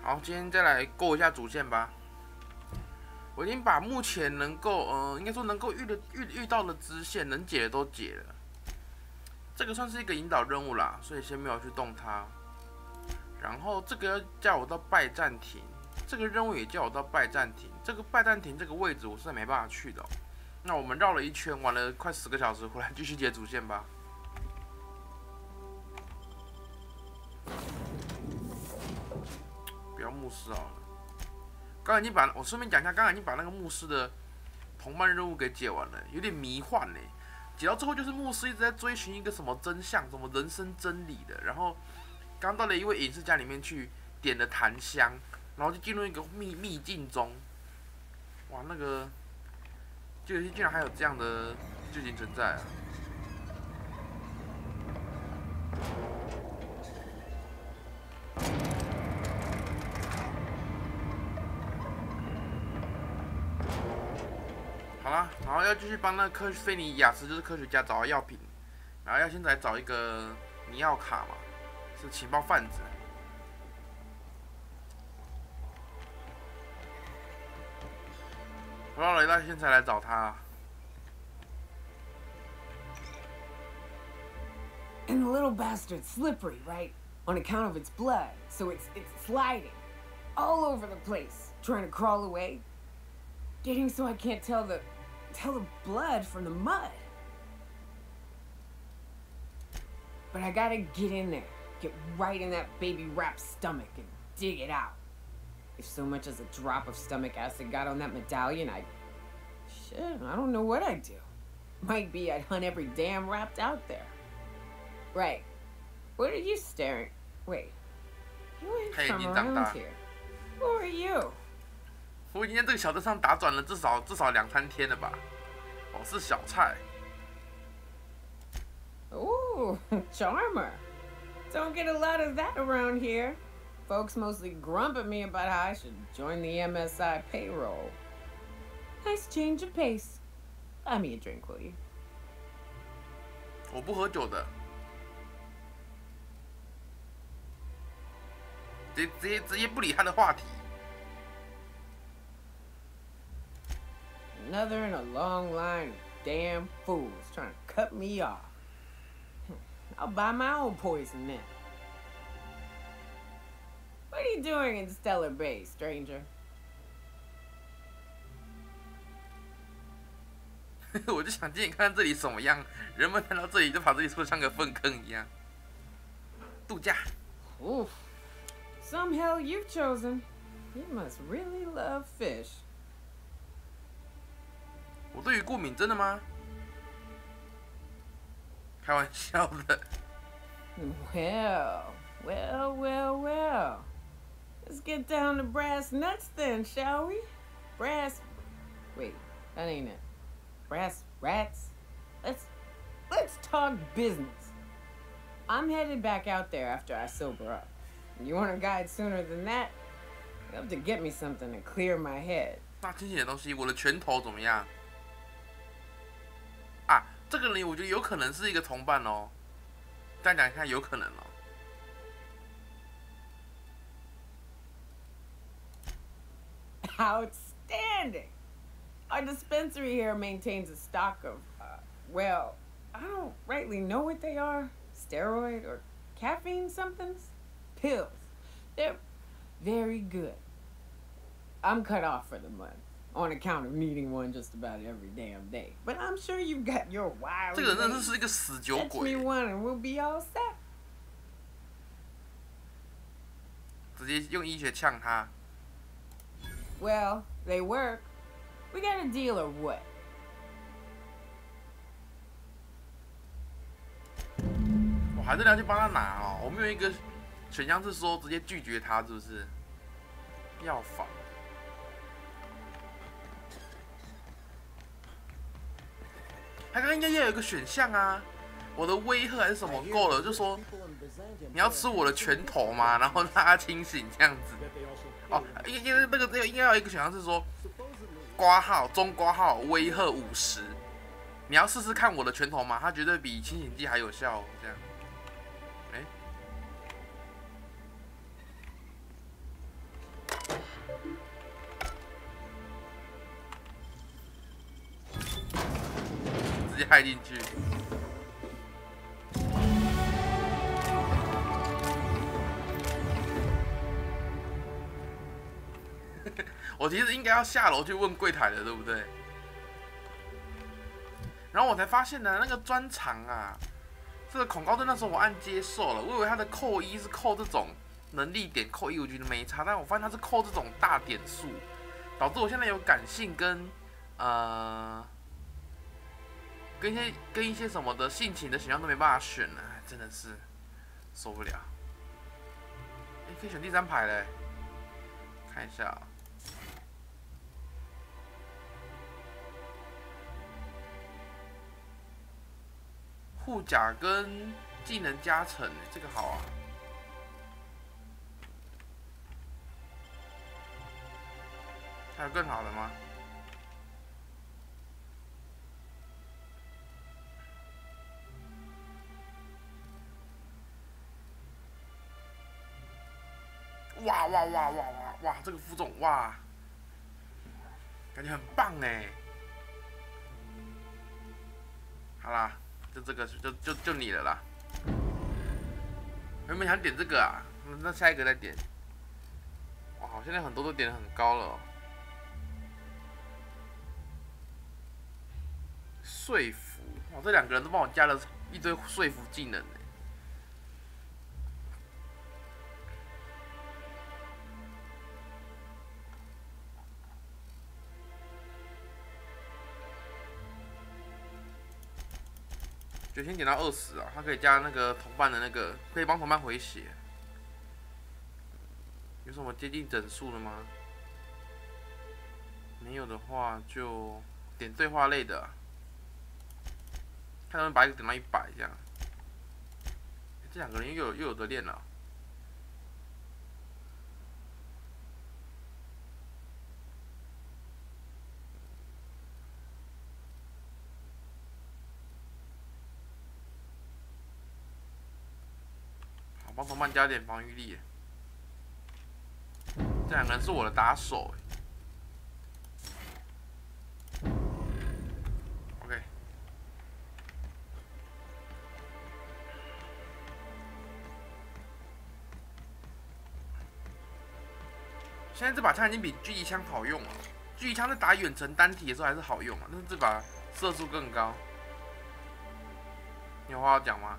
好，今天再来过一下主线吧。我已经把目前能够，应该说能够遇到的支线能解的都解了。这个算是一个引导任务啦，所以先没有去动它。然后这个要叫我到拜占庭，这个任务也叫我到拜占庭。这个拜占庭这个位置我是没办法去的那我们绕了一圈，玩了快10个小时，回来继续解主线吧。不要牧师好了。刚才已经把我顺便讲一下，刚才已经把那个牧师的同伴任务给解完了，有点迷幻呢。解到最后就是牧师一直在追寻一个什么真相，什么人生真理的。然后刚到了一位隐士家里面去，点了檀香，然后就进入一个秘境中。哇，那个这游戏竟然还有这样的剧情存在啊！好啦，然后要继续帮那个菲尼亚斯，就是科学家找到药品，然后要现在找一个尼奥卡嘛，是情报贩子。我绕了一大圈才来找他。And the little bastard's slippery, right? On account of its blood, so it's sliding all over the place, trying to crawl away, getting so I can't tell the blood from the mud. But I gotta get in there, get right in that baby rap's stomach and dig it out. If so much as a drop of stomach acid got on that medallion, I don't know what I'd do. Might be I'd hunt every damn rat out there. Right. What are you staring? Wait. You ain't from around here. Who are you? 我已经在这个小镇上打转了至少2-3天了吧？我是小菜。Ooh, charmer. Don't get a lot of that around here. Folks mostly grump at me about how I should join the MSI payroll. Nice change of pace. Buy me a drink, will you? 我不喝酒的。直接不理他的话题。Another in a long line of damn fools trying to cut me off. I'll buy my own poison then. What are you doing in Stellar Bay, stranger? 我就想进去看看这里什么样，人们看到这里就把这里说得像个粪坑一样。度假。Oof. Some hell you've chosen. You must really love fish. 我对鱼过敏，真的吗？开玩笑的。Well. Let's get down to brass nuts then, shall we? Wait, that ain't it. Brass rats? Let's talk business. I'm headed back out there after I sober up. You want a guide sooner than that? You have to get me something to clear my head. 那清醒的东西，我的拳头怎么样？啊，这个人我觉得有可能是一个同伴哦。这样讲一下，有可能哦。Outstanding! Our dispensary here maintains a stock of, well, I don't rightly know what they are. Steroid or caffeine somethings? Pills. They're very good. I'm cut off for the month on account of needing one just about every damn day. But I'm sure you've got your wild. 这个人真的是一个死酒鬼。Fetch me one and we'll be all set. 直接用医学呛他。Well, they work. We got a deal or what? 我还是要去帮他拿哦。我们有一个选项是说直接拒绝他，是不是？药房。他刚刚应该要有一个选项啊，我的威吓还是什么够了，就说你要吃我的拳头吗？然后让他清醒这样子。哦，因为那个应该要有一个选项是说，挂号中挂号威吓50，你要试试看我的拳头吗？它绝对比清醒剂还有效哦，这样。哎，接害进去。我其实应该要下楼去问柜台的，对不对？然后我才发现呢，那个专长啊，这个恐高症那时候我按接受了，我以为他的扣一是扣这种能力点，扣1我觉得没差，但我发现他是扣这种大点数，导致我现在有感性跟跟一些什么的性情的选项都没办法选了，真的是受不了。可以选第3排嘞，看一下啊。护甲跟技能加成，这个好啊。还有更好的吗？哇哇哇哇哇哇！这个副总哇，感觉很棒哎。好啦。就这个就你了啦。原本想点这个啊，那下一个再点。哇，现在很多都点得很高了、哦。说服，哇，这2个人都帮我加了一堆说服技能呢。就先点到20啊，他可以加那个同伴的那个，可以帮同伴回血。有什么接近整数的吗？没有的话就点对话类的、啊，看能不能把一个点到100这样。这2个人又有得练了。好，帮同伴加点防御力。这2个人是我的打手。OK。现在这把枪已经比狙击枪好用了。狙击枪在打远程单体的时候还是好用啊，但是这把射速更高。你有话要讲吗？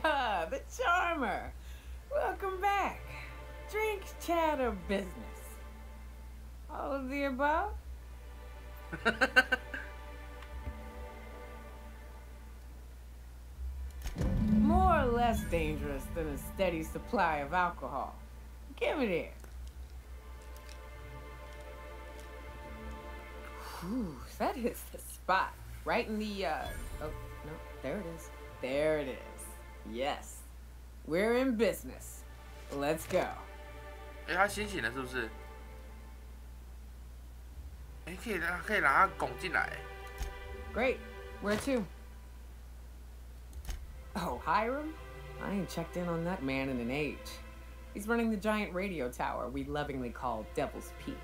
Ah, the charmer. Welcome back. Drink, chat, or business? All of the above? More or less dangerous than a steady supply of alcohol. Give it here. Whew, that hits the spot. Right in the, oh, no, there it is. There it is. Yes. We're in business. Let's go. 他清醒了是不是？可以让他拱进来。Great. Where to? Oh, Hiram? I ain't checked in on that man in an age. He's running the giant radio tower we lovingly call Devil's Peak.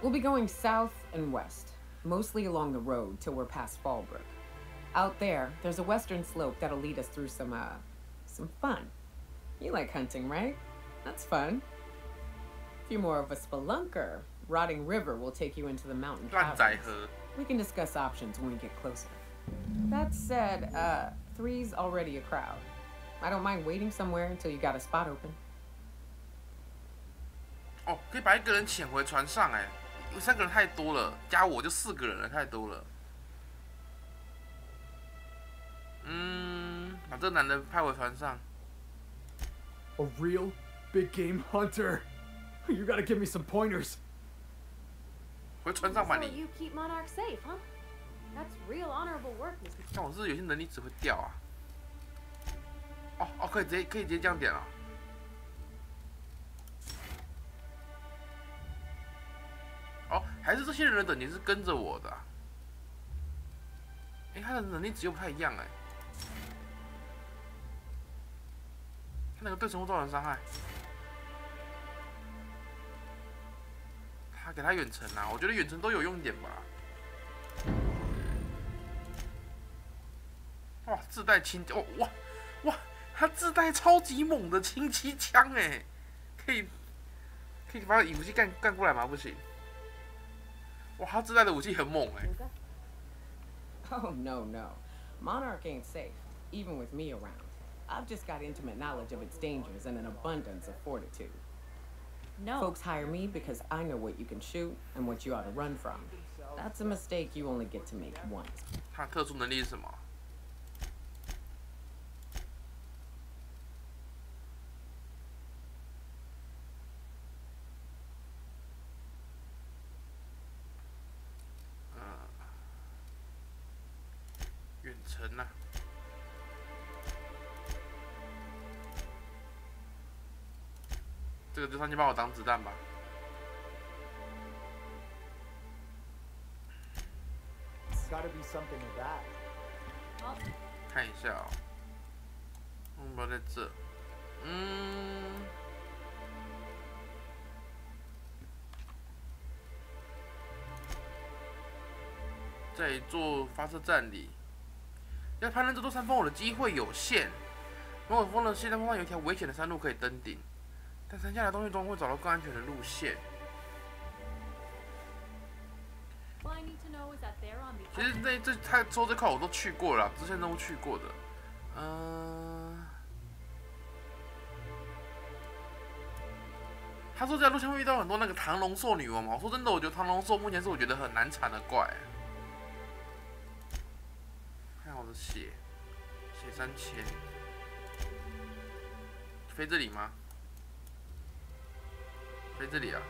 We'll be going south and west, mostly along the road till we're past Fallbrook. Out there, there's a western slope that'll lead us through some fun. You like hunting, right? That's fun. If you're more of a spelunker, Rotting River will take you into the mountain caverns. We can discuss options when we get closer. That said, 3's already a crowd. I don't mind waiting somewhere until you got a spot open. 哦，可以把1个人潜回船上哎，3个人太多了，加我就4个人了，太多了。把这男的派回船上。A real big game hunter. You gotta give me some pointers. 回船上吧你。 You keep Monarch safe, huh? That's real honorable work, Mr. 但我是有些能力值会掉啊。可以直接这样点了。还是这些人的等级是跟着我的、啊。他的能力值又不太一样哎。他那个对生物造成伤害。他给他远程啊，我觉得远程都有用一点吧。哇，自带轻哦哇，他自带超级猛的轻机枪哎，可以把武器干过来吗？不行。哇，他自带的武器很猛哎。Oh, no. Monarch ain't safe, even with me around. I've just got intimate knowledge of its dangers and an abundance of fortitude. No. Folks hire me because I know what you can shoot and what you ought to run from. That's a mistake you only get to make once. 他特殊能力是什么？远程啊。这个就上去把我当子弹吧。Gotta be something to that. 看一下哦，目标在这。在一座发射站里，要攀登这座山峰，我的机会有限。如果峰的西南方向有一条危险的山路可以登顶，但山下的东西中会找到更安全的路线。其实他说这块我都去过了，支线任务去过的。他说在路上会遇到很多那个唐龙兽女王嘛。我说真的，我觉得唐龙兽目前是我觉得很难缠的怪。看我的血3000，飞这里吗？飞这里啊！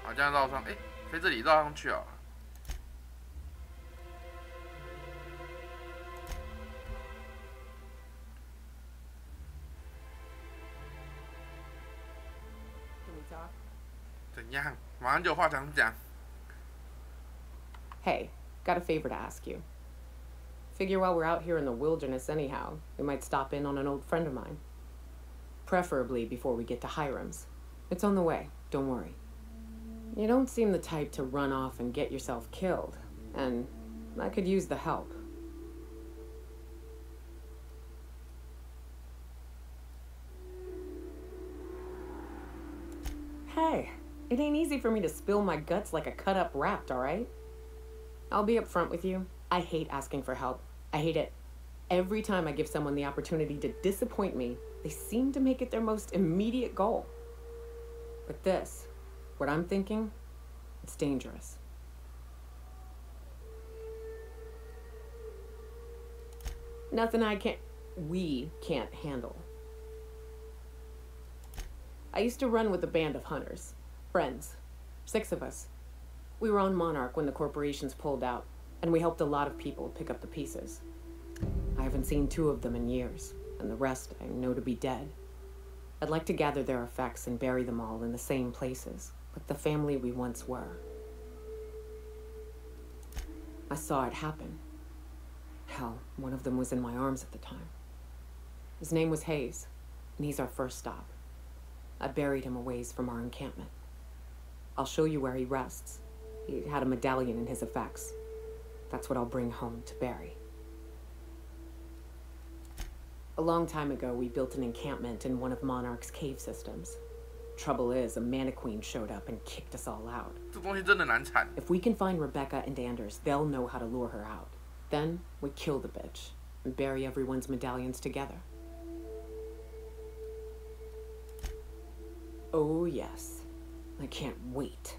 好，这样绕上，飞这里绕上去啊！怎样？马上就有话想讲。Hey, got a favor to ask you. Figure while we're out here in the wilderness anyhow, we might stop in on an old friend of mine. Preferably before we get to Hiram's. It's on the way, don't worry. You don't seem the type to run off and get yourself killed, and I could use the help. Hey, it ain't easy for me to spill my guts like a cut-up rat, alright? I'll be upfront with you. I hate asking for help. I hate it. Every time I give someone the opportunity to disappoint me, they seem to make it their most immediate goal. But this, what I'm thinking, it's dangerous. Nothing we can't handle. I used to run with a band of hunters. Friends. 6 of us. We were on Monarch when the corporations pulled out, and we helped a lot of people pick up the pieces. I haven't seen 2 of them in years, and the rest I know to be dead. I'd like to gather their effects and bury them all in the same places, like the family we once were. I saw it happen. Hell, one of them was in my arms at the time. His name was Hayes, and he's our first stop. I buried him a ways from our encampment. I'll show you where he rests. He had a medallion in his effects. That's what I'll bring home to Barry. A long time ago, we built an encampment in one of Monarch's cave systems. Trouble is, a Mannequin showed up and kicked us all out. 这东西真的难缠。 If we can find Rebecca and Anders, they'll know how to lure her out. Then we kill the bitch and bury everyone's medallions together. Oh yes, I can't wait.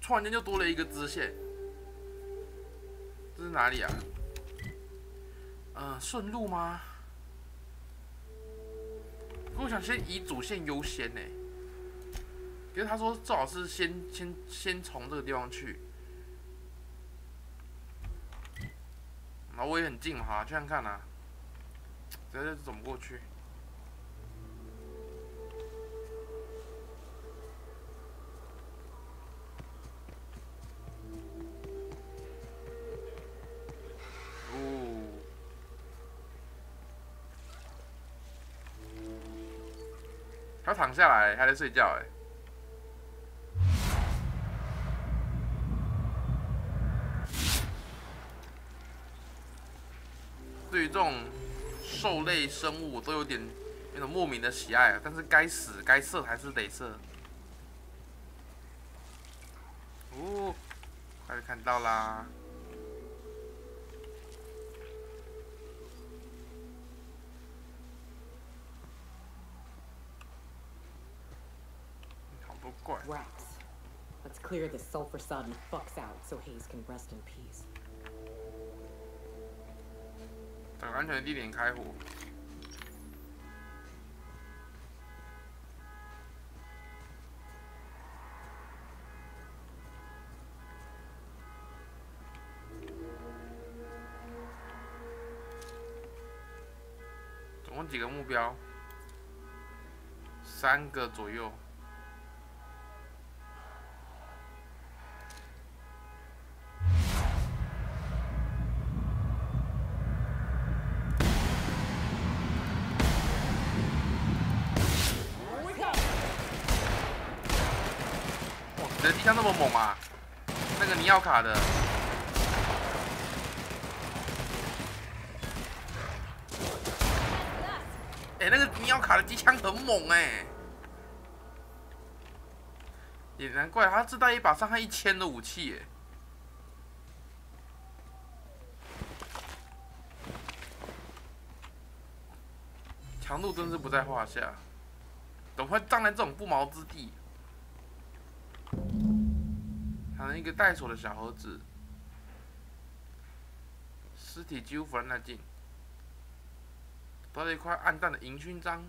突然间就多了一个支线，这是哪里啊？顺路吗？我想先以主线优先呢，可是他说最好是先从这个地方去，然后我也很近嘛，哈，去看看啊，这怎么过去？ 他他躺下来还在睡觉哎。对于这种兽类生物，我都有点那种莫名的喜爱，但是该死该射还是得射。哦，快看到啦！好多怪。 Rats. Let's clear this sulfur-sodden fucks out so Hayes can rest in peace. 找安全的地点开火。总共几个目标？3个左右。哇，你的机枪那么猛啊！那个尼奥卡的。 哎、那个尼奥卡的机枪很猛哎、也难怪他自带一把伤害1000的武器哎。强度真是不在话下，怎么会站在这种不毛之地？还有一个带锁的小盒子，尸体几乎腐烂殆尽。 得了一块暗淡的银勋章。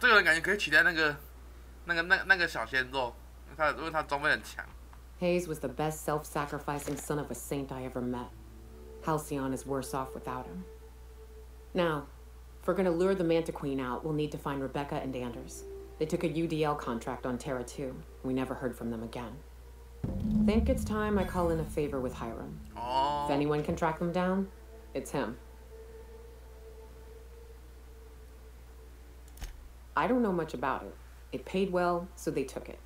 这个人感觉可以取代那个小鲜肉，因为他装备很强。 Hayes was the best self-sacrificing son of a saint I ever met. Halcyon is worse off without him. Now, if we're gonna lure the Manta Queen out, we'll need to find Rebecca and Anders. They took a UDL contract on Terra 2. We never heard from them again. Think it's time I call in a favor with Hiram. Oh. If anyone can track them down, it's him. I don't know much about it. It paid well, so they took it.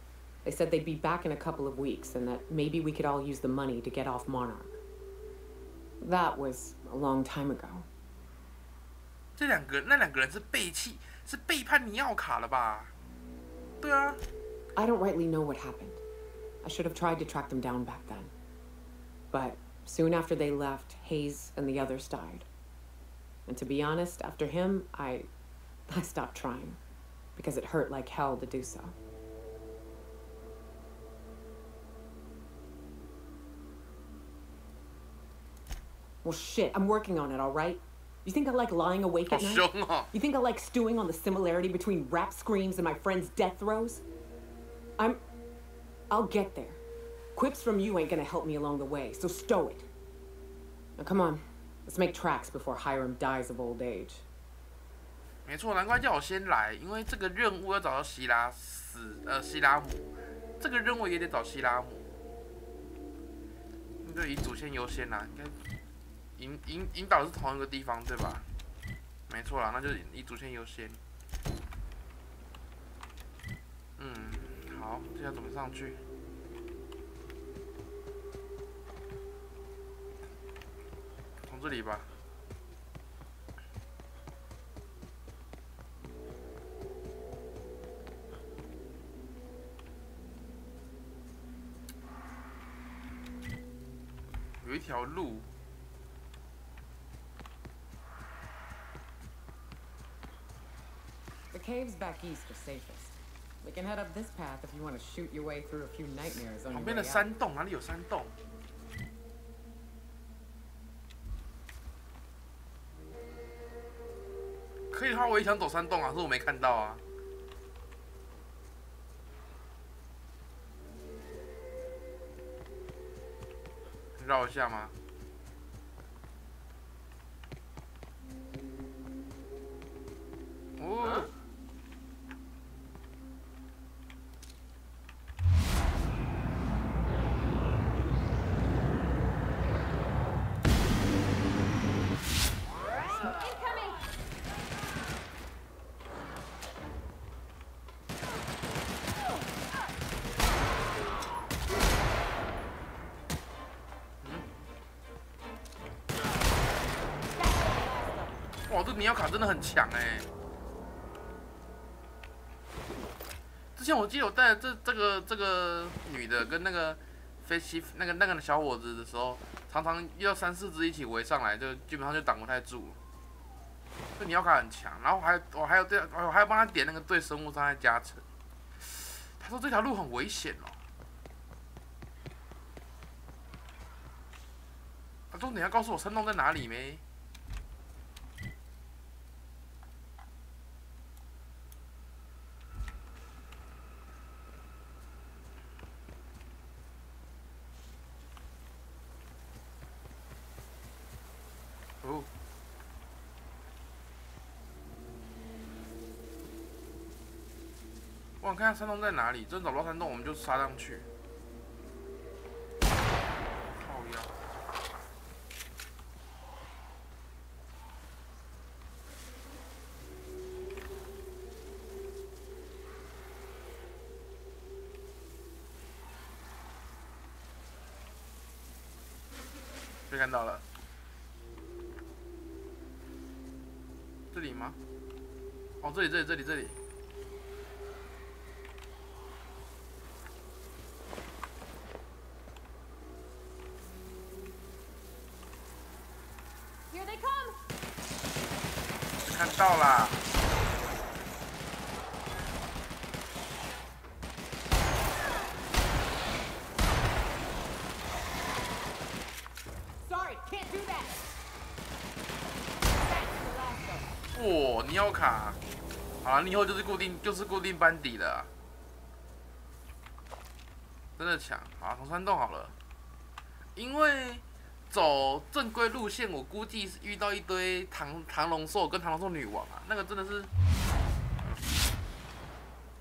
They said they'd be back in a couple of weeks and that maybe we could all use the money to get off Monarch. That was a long time ago. 那两个人是背叛尼奥卡了吧？对啊。I don't rightly know what happened. I should have tried to track them down back then. But soon after they left, Hayes and the others died. And to be honest, after him, I stopped trying. Because it hurt like hell to do so. Well, shit, I'm working on it, all right? You think I like lying awake at night? You think I like stewing on the similarity between rap screams and my friend's death throes? I'll get there. Quips from you ain't gonna help me along the way, so stow it. Now come on, let's make tracks before Hiram dies of old age. 没错，难怪叫我先来，因为这个任务要找到希拉姆，这个任务也得找希拉姆。那就以主线优先啦，应该引导是同一个地方对吧？没错啦，那就以主线优先。好，这要怎么上去？从这里吧。有一条路。 The caves back east are safest. We can head up this path if you want to shoot your way through a few nightmares on your 旁边 way 的 out. 山洞哪里有山洞？可以的话，我也想走山洞啊，可是我没看到啊。绕一下吗？哦。哇，这尼奥卡真的很强哎！之前我记得我带这个女的跟那个飞机那个小伙子的时候，常常遇到3、4只一起围上来，就基本上就挡不太住。这尼奥卡很强，然后我还要帮他点那个对生物伤害加成。他说这条路很危险哦。他说你要告诉我山洞在哪里没？哦。我想看看山洞在哪里，真找不到山洞，我们就杀上去。靠腰。被看到了。这里吗？哦，这里。Here they come. 看到啦。Sorry, can't do that. 哇，尼奥卡，好了，你以后就是固定班底的、啊，真的强。好，从山洞好了，因为走正规路线，我估计是遇到一堆唐龙兽跟唐龙兽女王啊，那个真的是，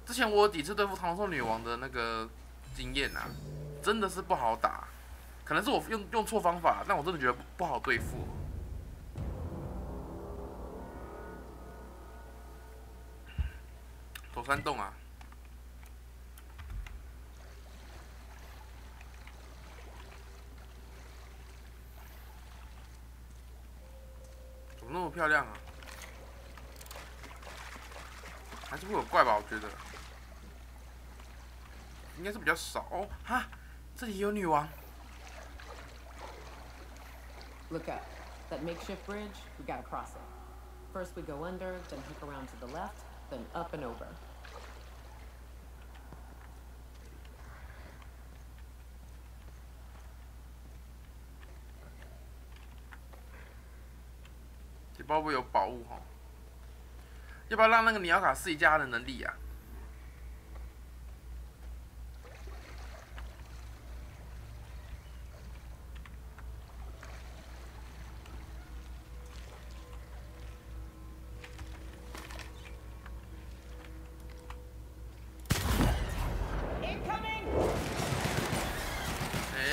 之前我有几次对付唐龙兽女王的那个经验啊，真的是不好打，可能是我用错方法，但我真的觉得不好对付。走山洞啊！怎么那么漂亮啊？还是会有怪吧？我觉得应该是比较少哦。哈，这里有女王。Look up. That makeshift bridge, we gotta cross it. First we go under, then hook around to the left, then up and over. 也不知道会不会有宝物哈？要不要让那个尼奥卡试一下他的能力啊？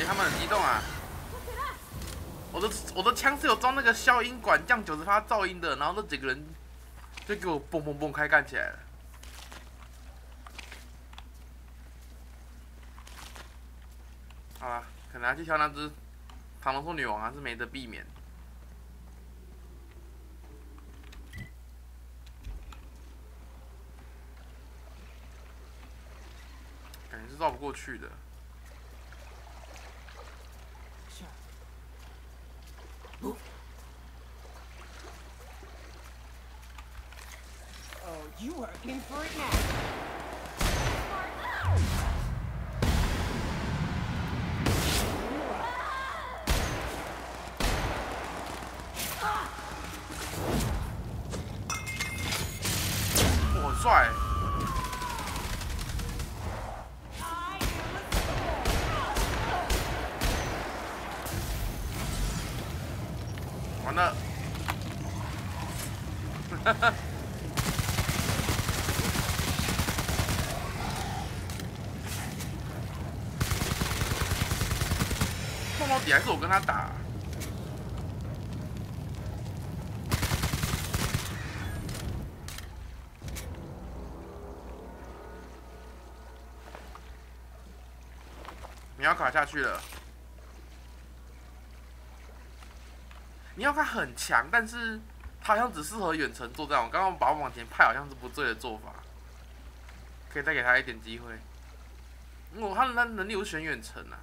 他们很激动啊！我的枪是有装那个消音管，降90%噪音的，然后这几个人就给我蹦蹦蹦开干起来了。好啦，可能要去挑那只唐龙兽女王还是没得避免。感觉是绕不过去的。Oh, you are in for it now. 我很帅。完了。哈哈。碰到底还是我跟他打。你要卡下去了。你要卡很强，但是他好像只适合远程作战。我刚刚把我往前派，好像是不对的做法。可以再给他一点机会。他的能力我选远程啊。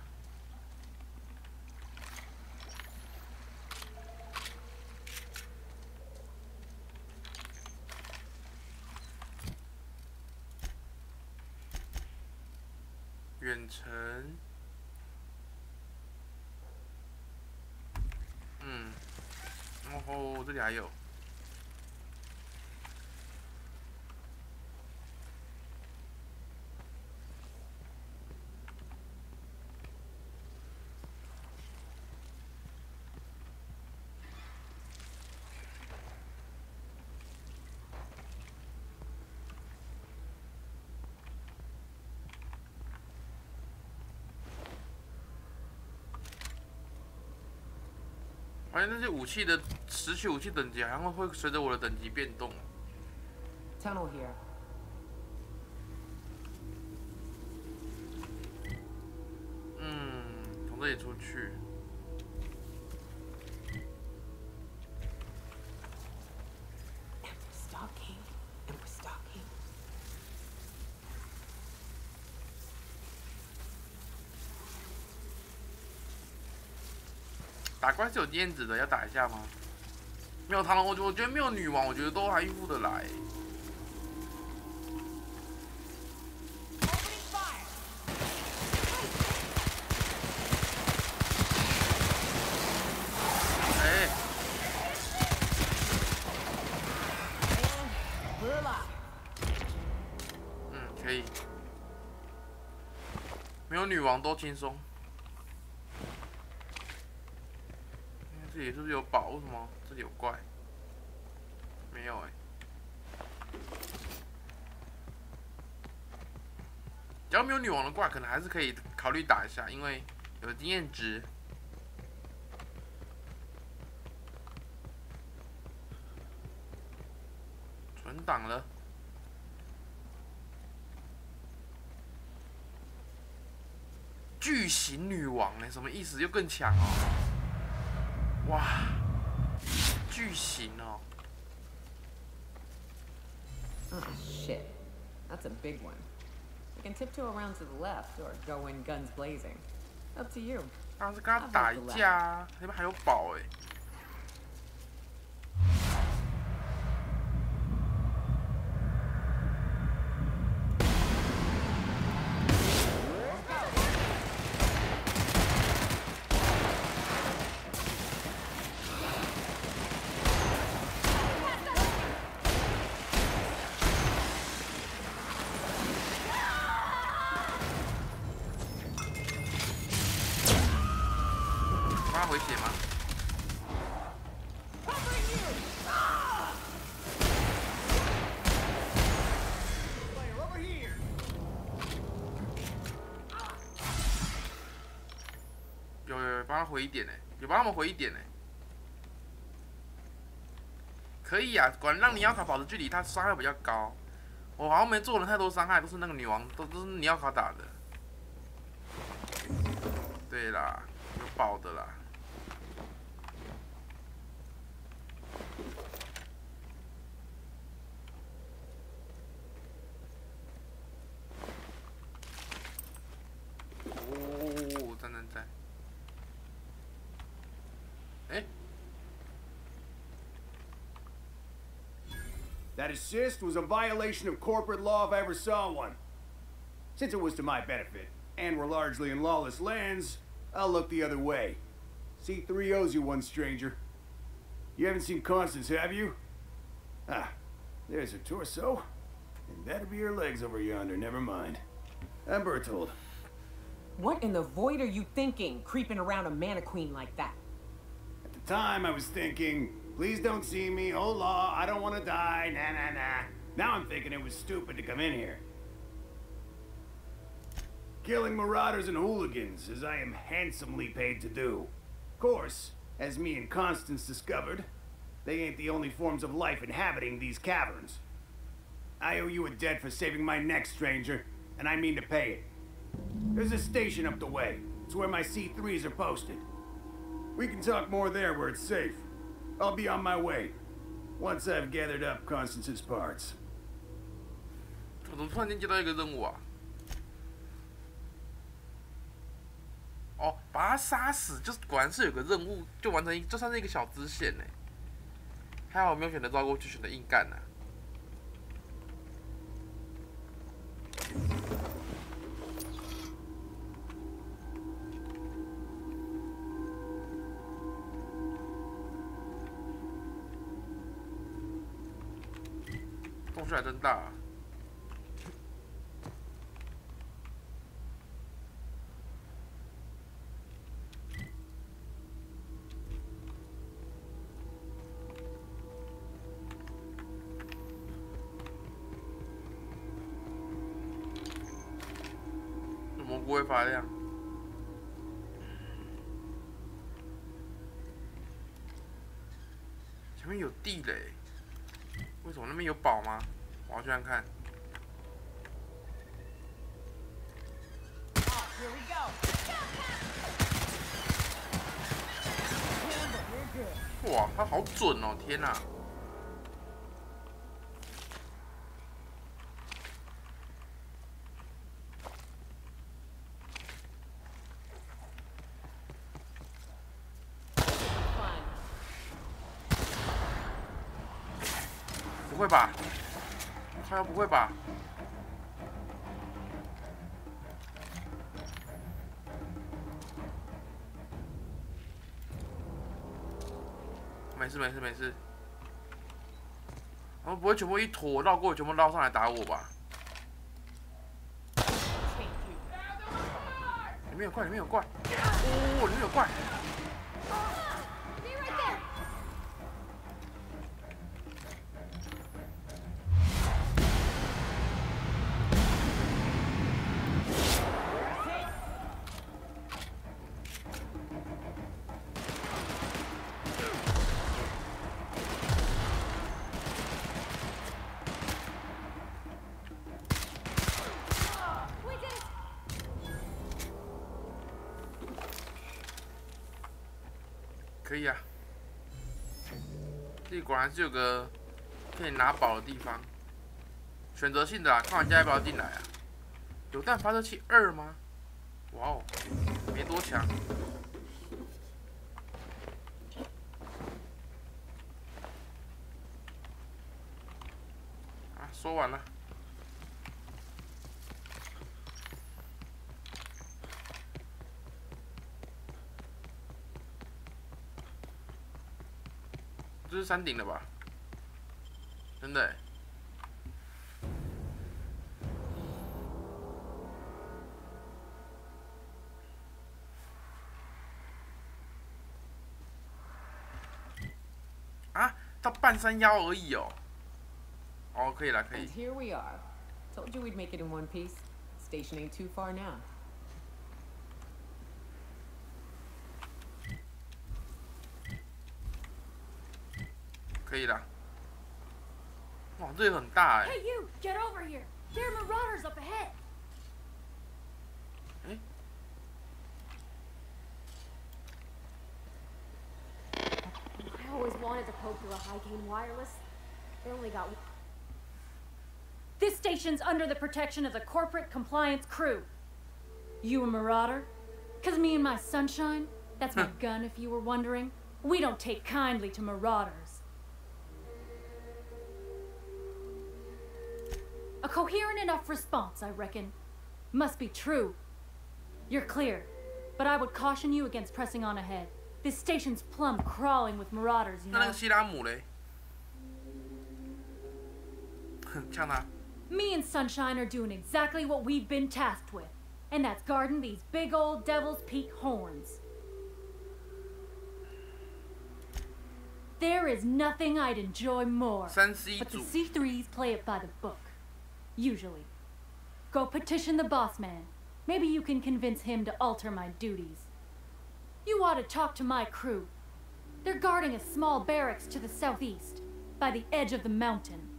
远程，然后这里还有，发现那些武器的拾取武器等级好像会随着我的等级变动。Tunnel here. 从这里出去。And we're stalking. 打怪是有经验值的，要打一下吗？没有螳螂，我觉得没有女王，我觉得都还应付得来。可以，没有女王都轻松。这里是不是有宝？为什么这里有怪？没有只要没有女王的怪，可能还是可以考虑打一下，因为有经验值。存档了。巨型女王什么意思？又更强哦！哇，巨型哦！ Oh, shit. That's a big one. We can tiptoe around to the left or go in guns blazing. Up to you. 当然是跟他打一架啊！那边还有宝帮他回血吗？ 有帮他回一点有帮他们回一点可以啊，果然让尼奥卡保持距离，他伤害比较高。我好像没做了太多伤害，都是那个女王，都是尼奥卡打的。对啦，有保的啦。 在。That assist was a violation of corporate law if I ever saw one. Since it was to my benefit, and we're largely in lawless lands, I'll look the other way. C3 owes you one, stranger. You haven't seen Constance, have you? Ah, there's her torso. And that'll be her legs over yonder, never mind. I'm Bertold. What in the void are you thinking, creeping around a mannequin like that? At the time, I was thinking, please don't see me, oh law, I don't want to die, nah. Now I'm thinking it was stupid to come in here. Killing marauders and hooligans, as I am handsomely paid to do. Of course, as me and Constance discovered, they ain't the only forms of life inhabiting these caverns. I owe you a debt for saving my neck, stranger, and I mean to pay it. There's a station up the way. It's where my C3s are posted. We can talk more there where it's safe. I'll be on my way. once I've gathered up Constance's parts. 我怎么突然间接到一个任务啊？哦，把他杀死，就是果然是有个任务，就完成，就算是一个小支线呢。还好我没有选择绕过去，选择硬干啊。洞穴还真大啊！蘑菇会发亮。前面有地雷，为什么那边有宝吗？我要去看看。哇，他好准哦！天哪！不会吧？他不会吧？没事没事没事，他们不会全部一坨绕过，全部绕上来打我吧？里面有怪，里面有怪！哦，里面有怪！ 可以啊，这里果然是有个可以拿宝的地方，选择性的啊，看玩家要不要进来啊？有弹发射器2吗？哇哦，没多强。啊，说完了。 这是山顶的吧？真的。啊，到半山腰而已哦。哦，可以了，可以。 And here we are. Told you we'd make it in one piece. Station ain't too far now. 可以了。哇，这里很大哎。 Hey you, get over here! There are marauders up ahead. 哎。I always wanted to poke through a high-gain wireless. They only got. This station's under the protection of the corporate compliance crew. You a marauder? 'Cause me and my sunshine, that's my gun if you were wondering. We don't take kindly to marauders. A coherent enough response, I reckon. Must be true. You're clear, but I would caution you against pressing on ahead. This station's plumb crawling with marauders, you 那 know. 个希拉姆嘞？呛他。 Me and Sunshine are doing exactly what we've been tasked with, and that's guarding these big old Devil's Peak horns. There is nothing I'd enjoy more, 3C but the 组。 C3s play it by the book. Usually. Go petition the boss man. Maybe you can convince him to alter my duties. You ought to talk to my crew. They're guarding a small barracks to the southeast, by the edge of the mountain.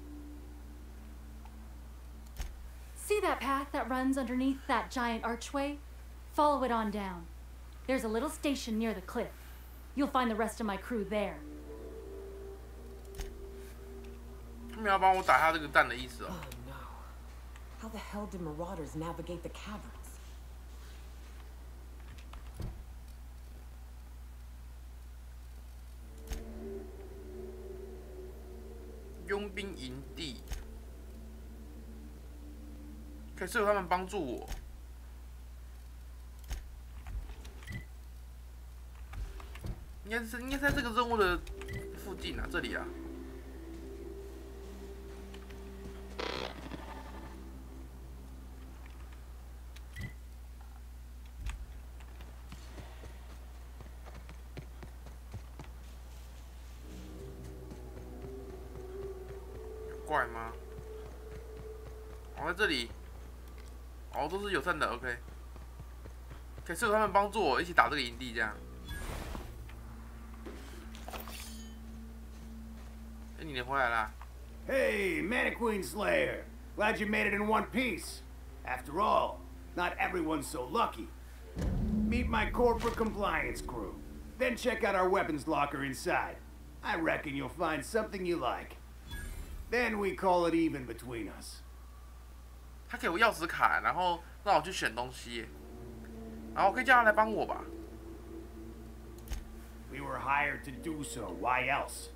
See that path that runs underneath that giant archway? Follow it on down. There's a little station near the cliff. You'll find the rest of my crew there. 没有要帮我打他这个蛋的意思哦。Oh no. How the hell did marauders navigate the caverns? 佣兵营地，可以是由他们帮助我。应该在这个任务的附近啊，这里啊。怪吗？哦，在这里。哦，都是友善的 ，OK。可以是由他们帮助我一起打这个营地，这样。哎，你回来啦 Hey, Mannequin Slayer. Glad you made it in one piece. After all, not everyone's so lucky. Meet my corporate compliance crew. Then check out our weapons locker inside. I reckon you'll find something you like. Then we call it even between us. 他给我钥匙卡，然后让我去选东西，然后我可以叫他来帮我吧。We were hired to do so. Why else?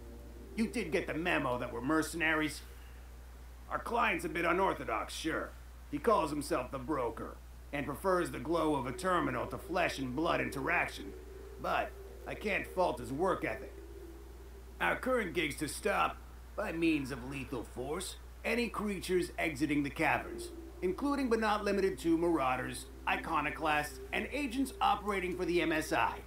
You did get the memo that we're mercenaries. Our client's a bit unorthodox, sure. He calls himself the broker and prefers the glow of a terminal to flesh and blood interaction. But I can't fault his work ethic. Our current gig's to stop, by means of lethal force, any creatures exiting the caverns, including but not limited to marauders, iconoclasts, and agents operating for the MSI.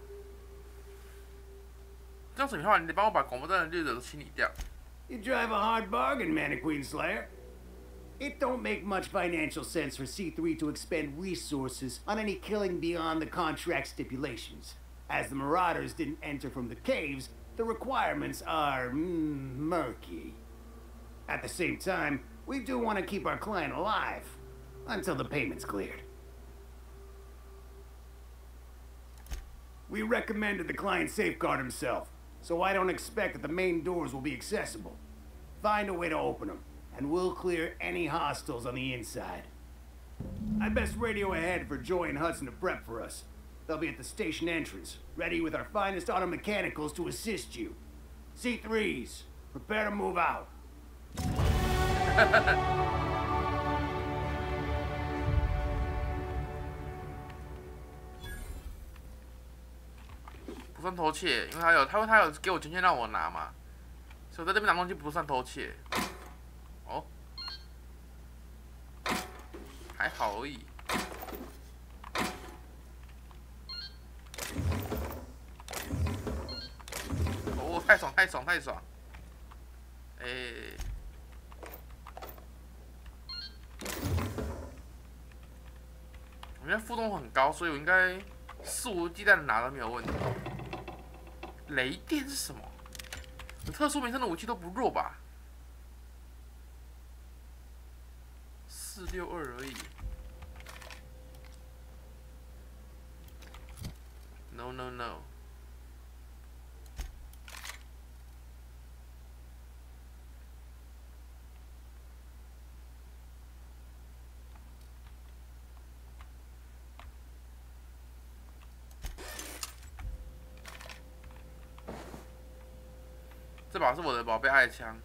这样子的话，你得帮我把广播站的绿的都清理掉。You drive a hard bargain, Mannequin Slayer. It don't make much financial sense for C3 to expend resources on any killing beyond the contract stipulations. As the Marauders didn't enter from the caves, the requirements are murky. At the same time, we do want to keep our client alive until the payment's cleared. We recommended the client safeguard himself, so I don't expect that the main doors will be accessible. Find a way to open them, and we'll clear any hostiles on the inside. I'd best radio ahead for Joy and Hudson to prep for us. They'll be at the station entrance, ready with our finest auto mechanicals to assist you. C3s, prepare to move out. 不算偷窃，因为他有给我权限让我拿嘛，所以我在这边拿东西不算偷窃。哦，还好而已。哦，太爽太爽太爽！我现在负重很高，所以我应该肆无忌惮的拿都没有问题。雷电是什么？有特殊名称的武器都不弱吧？462而已。No no no。这把是我的宝贝爱枪，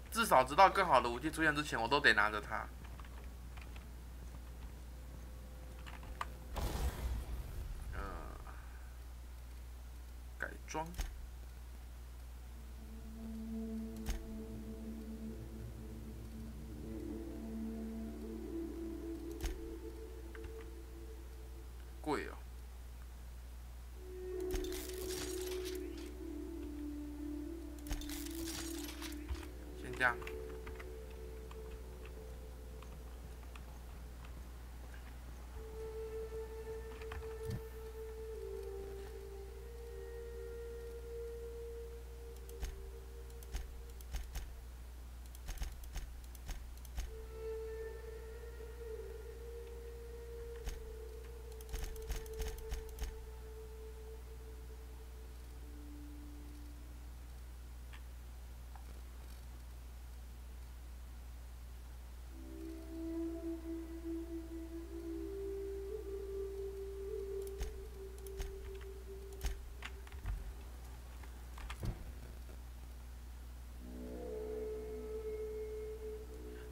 至少直到更好的武器出现之前，我都得拿着它。改装。贵哦。这样，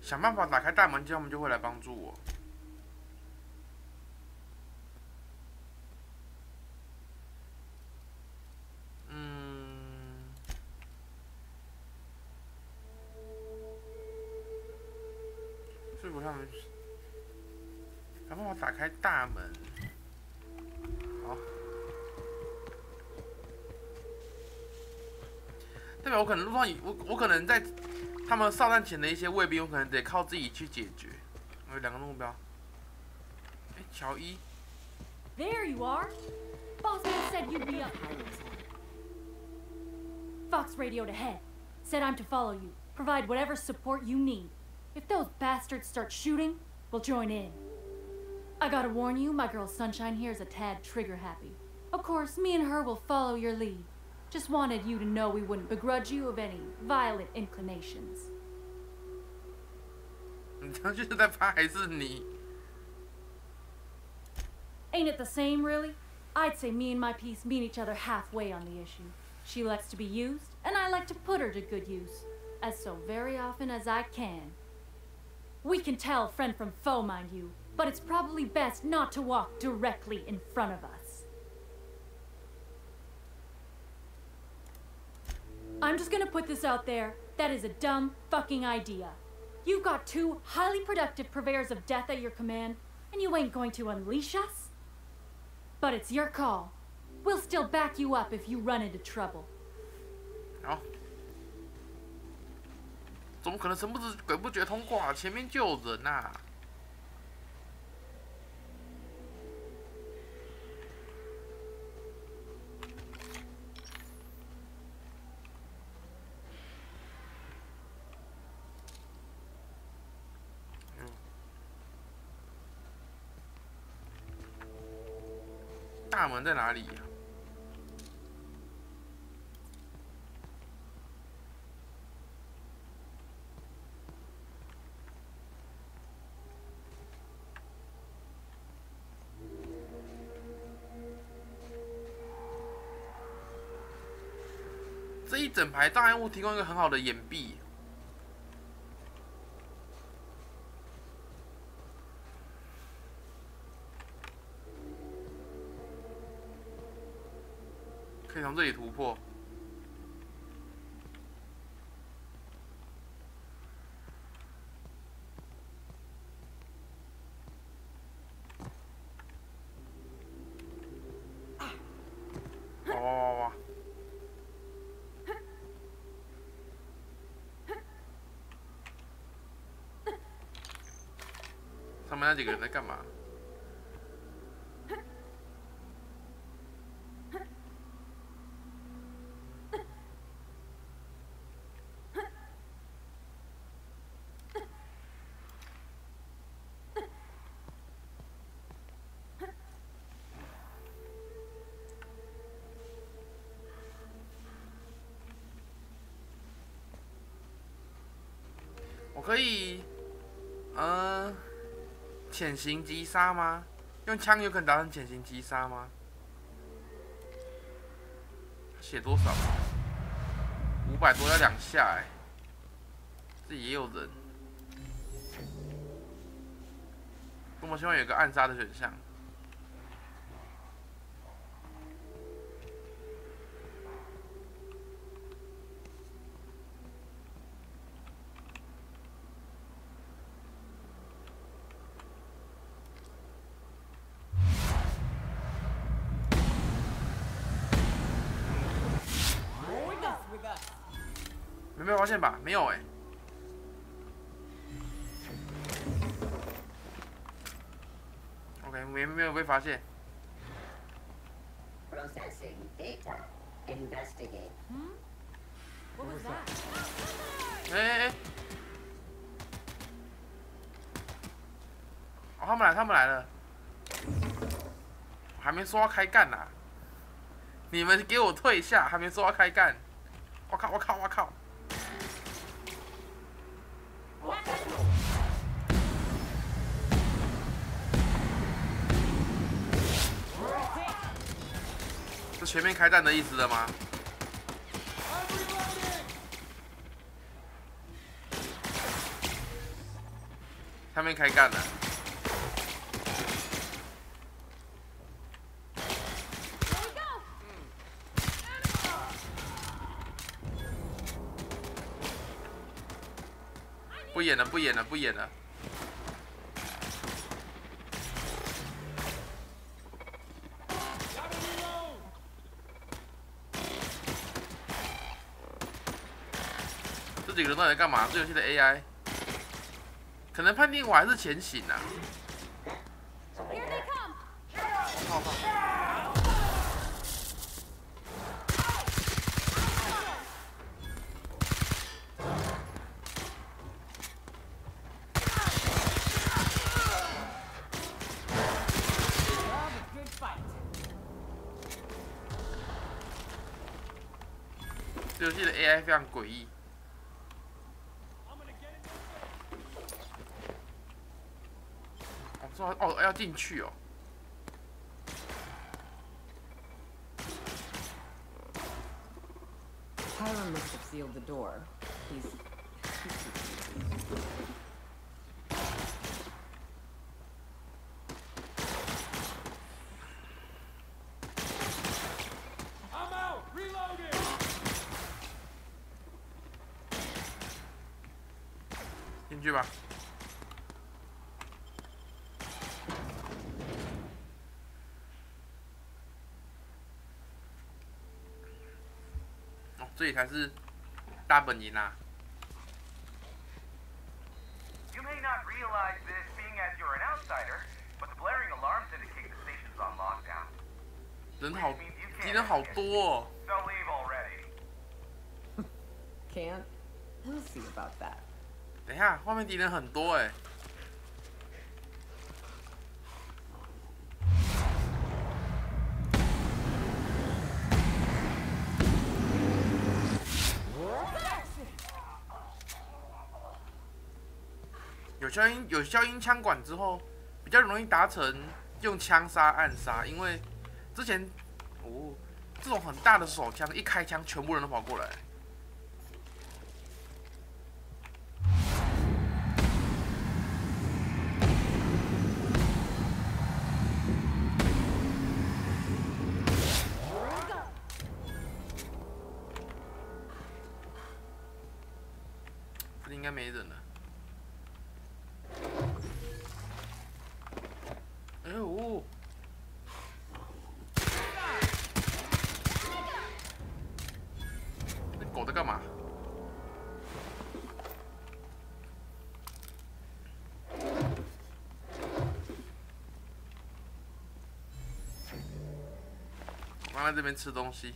想办法打开大门，他们就会来帮助我。所以我他们想办法打开大门。好，代表我可能路上我可能在他们上岸前的一些卫兵，我可能得靠自己去解决。我有2个目标。哎，乔伊。There you are. Boss man said you'd be up. Fox radioed ahead. Said I'm to follow you. Provide whatever support you need. If those bastards start shooting, we'll join in. I gotta warn you, my girl Sunshine here is a tad trigger happy. Of course, me and her will follow your lead. Just wanted you to know we wouldn't begrudge you of any violent inclinations. 你这就是在怕还是你？ Ain't it the same, really? I'd say me and my piece meet each other halfway on the issue. She likes to be used, and I like to put her to good use, as so very often as I can. We can tell friend from foe, mind you, but it's probably best not to walk directly in front of us. I'm just gonna put this out there. That is a dumb fucking idea. You've got 2 highly productive purveyors of death at your command, and you ain't going to unleash us? But it's your call. We'll still back you up if you run into trouble. 好，怎么可能神不知鬼不觉通过啊？前面就有人啊！大门在哪里呀？这一整排障碍物提供一个很好的掩蔽。可以从这里突破。哇！他们那几个人在干嘛？ 我可以，潜行击杀吗？用枪有可能达成潜行击杀吗？血多少？500多要2下哎，这也有人。我希望有个暗杀的选项。 没有发现吧？没有哎。OK， 没有被发现。Processing data. Investigate. What was that? 哎！哦，他们来了。我还没说要开干呢、啊。你们给我退下，还没说要开干。我靠！ 是全面开战的意思了吗？他们开干了。不演了，不演了，不演了。这几个人到底在干嘛？这游戏的 AI 可能判定我还是前行啊。靠靠！这游戏的 AI 非常诡异。哦，要进去哦。Hiram must have sealed the door. He's I'm out! Reloading! 进去吧。哦，这里才是大本营啊。You may not realize this being as you're an outsider, but the blaring alarms indicate the station's on lockdown. 人好，敌人好多哦。 So leave already. can't. We'll see about that. 等一下，外面敌人很多哎。有消音枪管之后，比较容易达成用枪杀暗杀，因为之前这种很大的手枪一开枪，全部人都跑过来。这里应该没人了。 哎呦！那狗在干嘛？我刚在这边吃东西。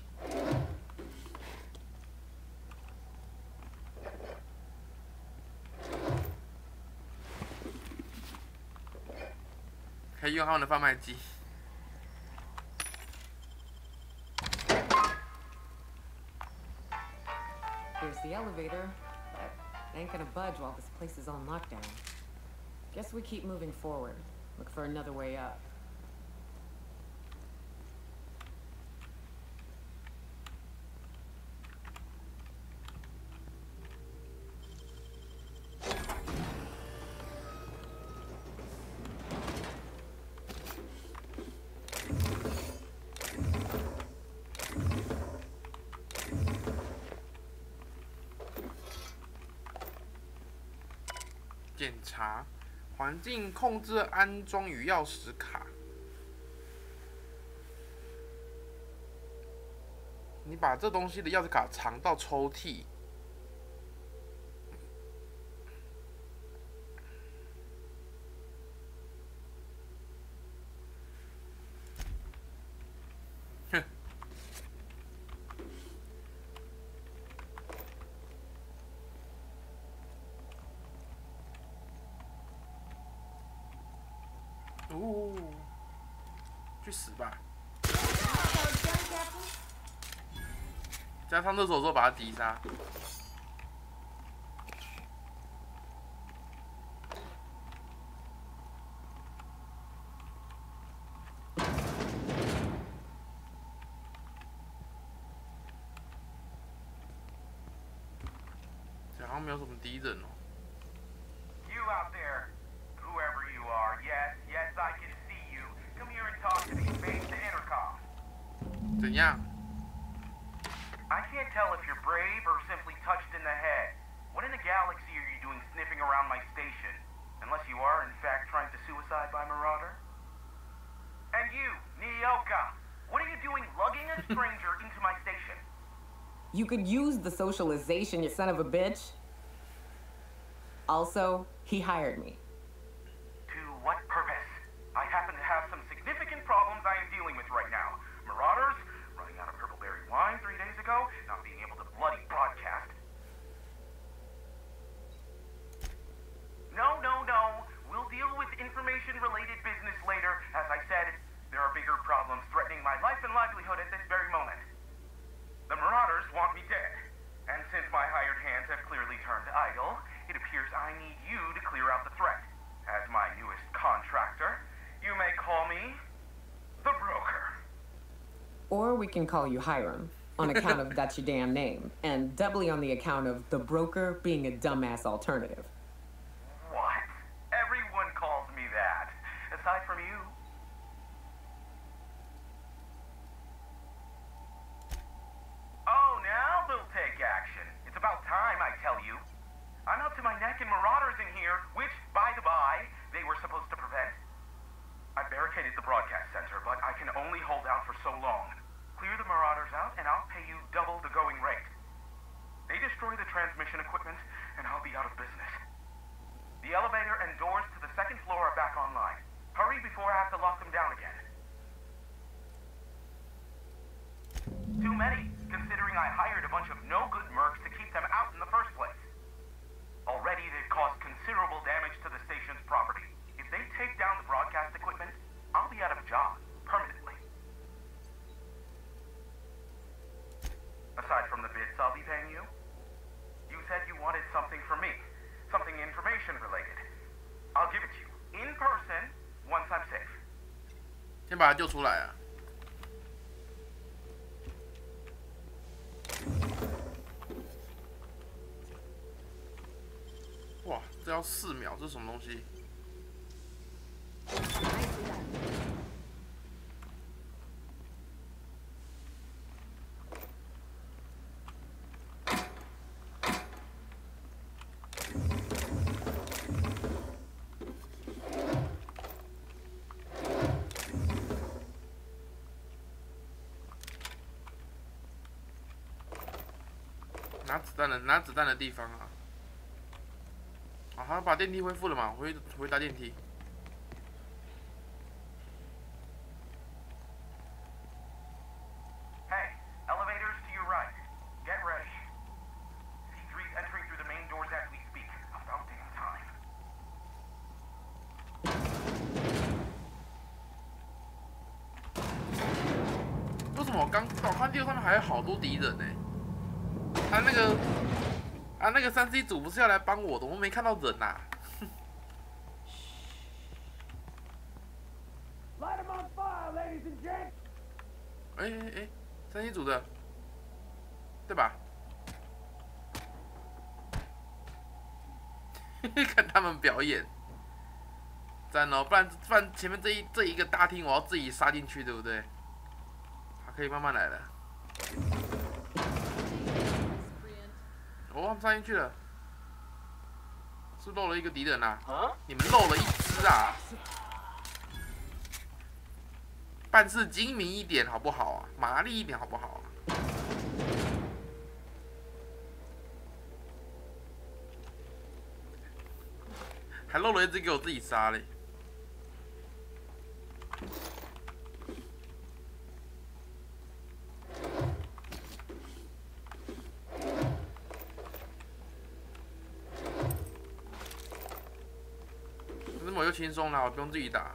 可以用他们的贩卖机。There's the elevator, but it ain't gonna budge while this place is on lockdown. Guess we keep moving forward. Look for another way up. 检查环境控制安装与钥匙卡。你把这东西的钥匙卡藏到抽屉。哼。哦，去死吧！在上厕所的时候把他击杀。这好像没有什么敌人哦。 You out there, 怎样？ I can't tell if you're brave or simply touched in the head. What in the galaxy are you doing sniffing around my station? Unless you are, in fact, trying to suicide by Marauder? And you, Nyoka, what are you doing lugging a stranger into my station? You could use the socialization, you son of a bitch. Also, he hired me. To what purpose? I happen to have some significant problems I am dealing with right now. Marauders, running out of purple berry wine 3 days ago, not being able to bloody broadcast. No. We'll deal with information-related business later. As I said, there are bigger problems threatening my life and livelihood at this very moment. The Marauders want me dead. And since my hired hands have clearly turned idle, it appears I need you to clear out the threat. As my newest contractor, you may call me the Broker. Or we can call you Hiram, on account of that's your damn name, and doubly on the account of the broker being a dumbass alternative. What? Everyone calls me that. Aside from you. Oh, now they'll take action. It's about time, I tell you. I'm up to my neck in Marauders in here, which, by the by, they were supposed to prevent. I barricaded the broadcast center, but I can only hold out for so long. Clear the Marauders out, and I'll pay you double the going rate. They destroy the transmission equipment, and I'll be out of business. The elevator and doors to the second floor are back online. Hurry before I have to lock them down again. Too many, considering I hired a bunch of no-good mercs to keep them out in the first place. Already, they've caused considerable damage to the station's property. If they take down the broadcast equipment, I'll be out of a job, permanently. Aside from the bits I'll be paying you, you said you wanted something from me. Something information-related. I'll give it to you, in person, once I'm safe. 先把他救出来啊！哇，这要4秒，这是什么东西？拿子弹的地方啊！啊，他把电梯恢复了嘛？回搭电梯。Hey, elevators to your right. Get ready. C3's entering through the main doors as we speak. About damn time. 为什么我看地图上面还有好多敌人呢？那个3C 组不是要来帮我的，我没看到人呐、啊。3C 组的，对吧？看他们表演，赞哦！不然前面这一个大厅我要自己杀进去，对不对？好，可以慢慢来了。哦，他们杀进去了，是不是漏了一个敌人啊？你们漏了一只啊！办事精明一点好不好啊？麻利一点好不好啊？还漏了一只给我自己杀嘞！可是我就轻松了，我不用自己打。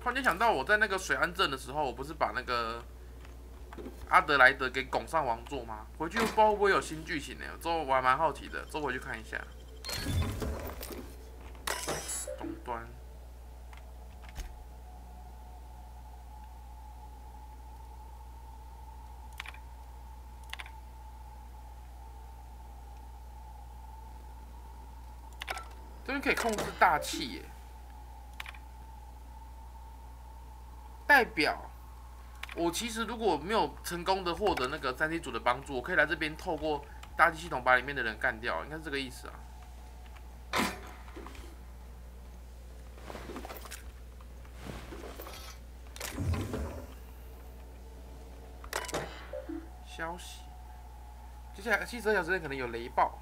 突然间想到，我在那个水岸镇的时候，我不是把那个阿德莱德给拱上王座吗？回去不知道会不会有新剧情呢？之后我还蛮好奇的，之后回去看一下。终端。这边可以控制大气耶，代表我其实如果没有成功的获得那个3C组的帮助，我可以来这边透过大气系统把里面的人干掉，应该是这个意思啊。消息，接下来72小时内可能有雷暴。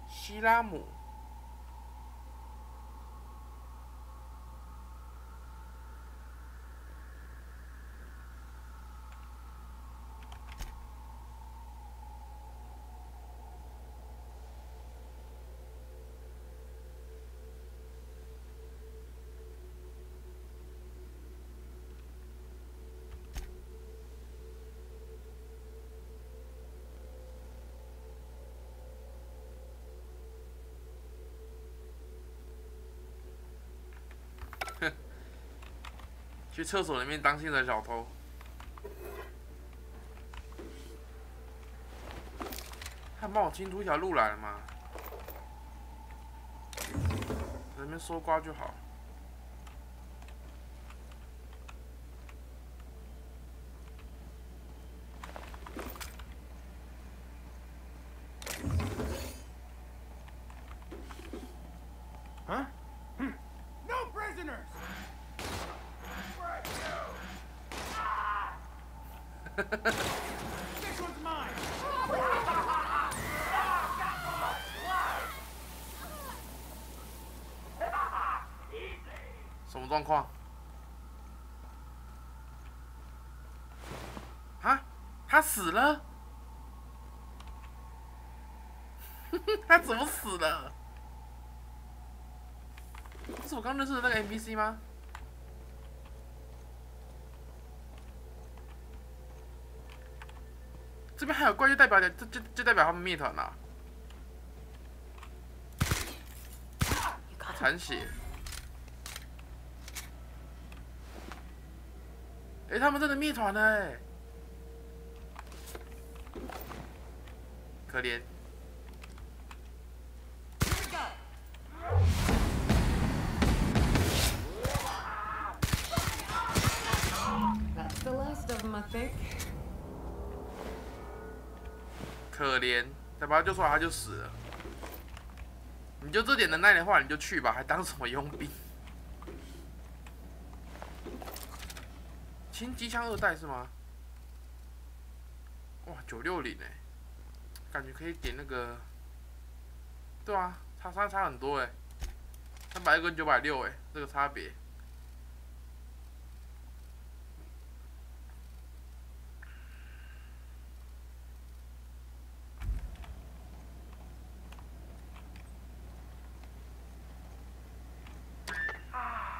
希拉姆。去厕所里面当性的小偷。他帮我清出一条路来了吗？在那边搜刮就好。Huh? No prisoners! This one's mine! 什么状况？啊？他死了？他怎么死的？这是我刚认识的那个 NPC 吗？这边还有怪，就代表就代表他们灭团啦。残血。哎、他们真的灭团了哎！可怜。That's the last of them, I think. 可怜，再把他救出来，他就死了。你就这点能耐的话，你就去吧，还当什么佣兵？轻机枪2代是吗？哇，960哎，感觉可以点那个。对啊，差很多哎，320跟960哎，这个差别。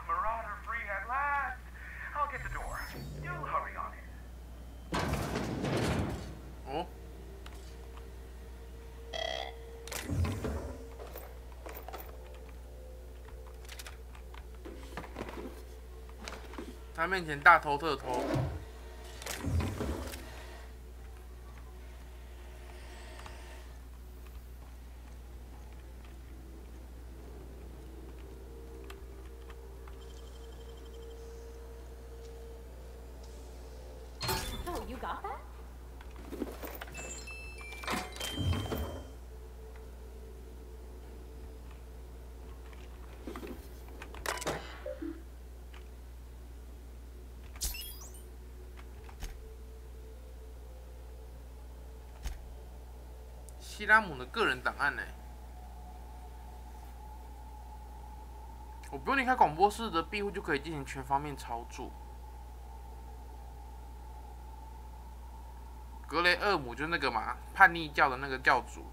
Marauder free at last. I'll get the door. Do hurry on it. 哦。他面前大偷特偷。Oh, you got that? 希拉姆的个人档案呢？我不用离开广播室的庇护就可以进行全方面操作。格雷厄姆就是那个嘛，叛逆教的那个教主。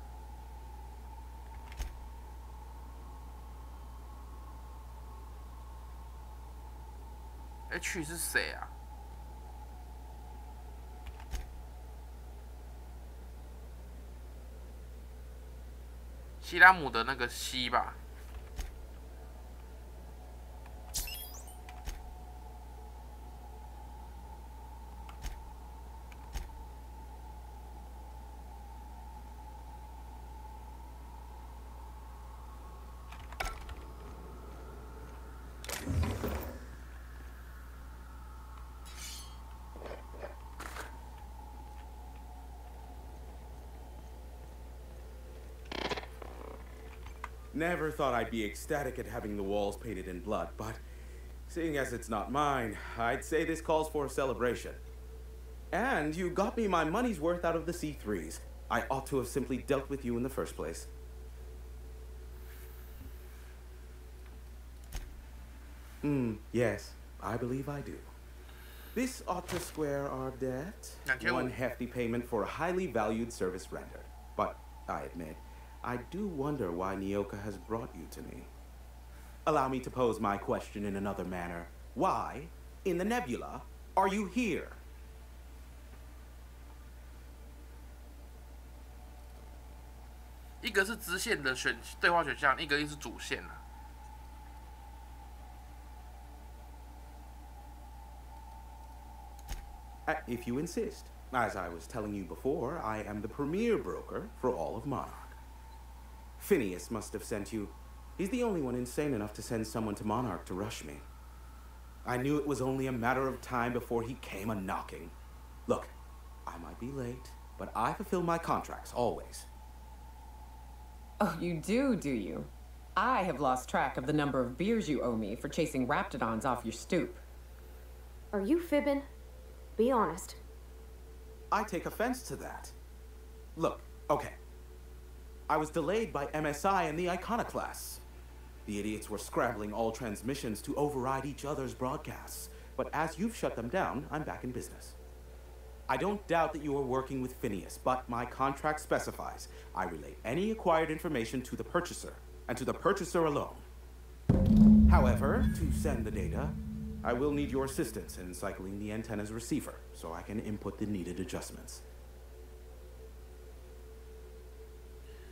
H 是谁啊？希拉姆的那个西吧。Never thought I'd be ecstatic at having the walls painted in blood, but seeing as it's not mine, I'd say this calls for a celebration. And you got me my money's worth out of the C3s. I ought to have simply dealt with you in the first place. Yes, I believe I do. This ought to square our debt. One hefty payment for a highly valued service rendered. But I admit, I do wonder why Nyoka has brought you to me. Allow me to pose my question in another manner. Why, in the nebula, are you here? 一个是支线的对话选项，一个是主线啊。If you insist. As I was telling you before, I am the premier broker for all of Monarch. Phineas must have sent you. He's the only one insane enough to send someone to Monarch to rush me. I knew it was only a matter of time before he came a-knocking. Look, I might be late, but I fulfill my contracts, always. Oh, you do you? I have lost track of the number of beers you owe me for chasing raptidons off your stoop. Are you fibbing? Be honest. I take offense to that. Look, okay. I was delayed by MSI and the Iconoclasts. The idiots were scrambling all transmissions to override each other's broadcasts. But as you've shut them down, I'm back in business. I don't doubt that you are working with Phineas, but my contract specifies I relay any acquired information to the purchaser, and to the purchaser alone. However, to send the data, I will need your assistance in cycling the antenna's receiver, so I can input the needed adjustments.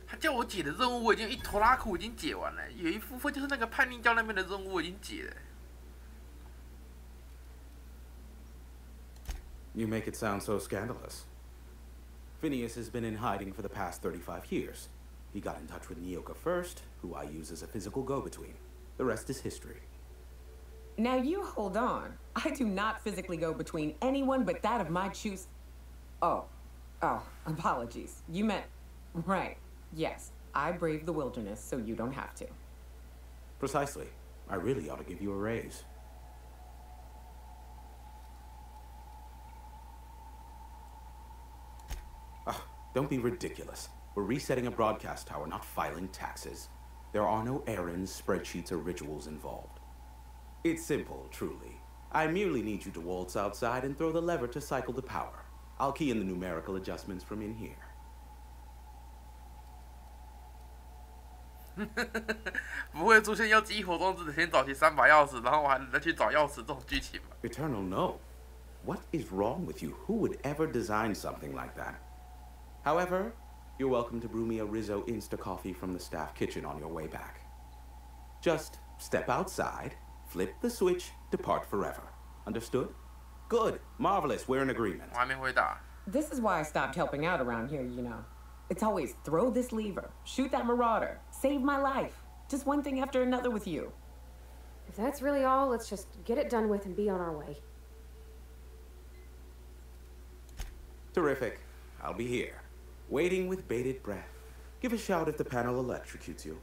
他叫我解的任务我已经一头拉苦已经解完了，有一部分就是那个叛逆教那边的任务我已经解了。You make it sound so scandalous. Phineas has been in hiding for the past 35 years. He got in touch with Nyoka first, who I use as a physical go-between. The rest is history. Now you hold on. I do not physically go between anyone but that of my choose. Oh, apologies. You meant, right. Yes, I braved the wilderness so you don't have to. Precisely. I really ought to give you a raise. Don't be ridiculous. We're resetting a broadcast tower, not filing taxes. There are no errands, spreadsheets, or rituals involved. It's simple, truly. I merely need you to waltz outside and throw the lever to cycle the power. I'll key in the numerical adjustments from in here. 不会出现要激活装置的先找齐3把钥匙，然后我还再去找钥匙这种剧情吧 Eternal, no. What is wrong with you? Who would ever design something like that? However, you're welcome to brew me a Rizzo Insta coffee from the staff kitchen on your way back. Just step outside, flip the switch, depart forever. Understood? Good. Marvelous. We're in agreement. 我还没回答。 This is why I stopped helping out around here, you know. It's always throw this lever, shoot that marauder, save my life. Just one thing after another with you. If that's really all, let's just get it done with and be on our way. Terrific. I'll be here, waiting with bated breath. Give a shout if the panel electrocutes you.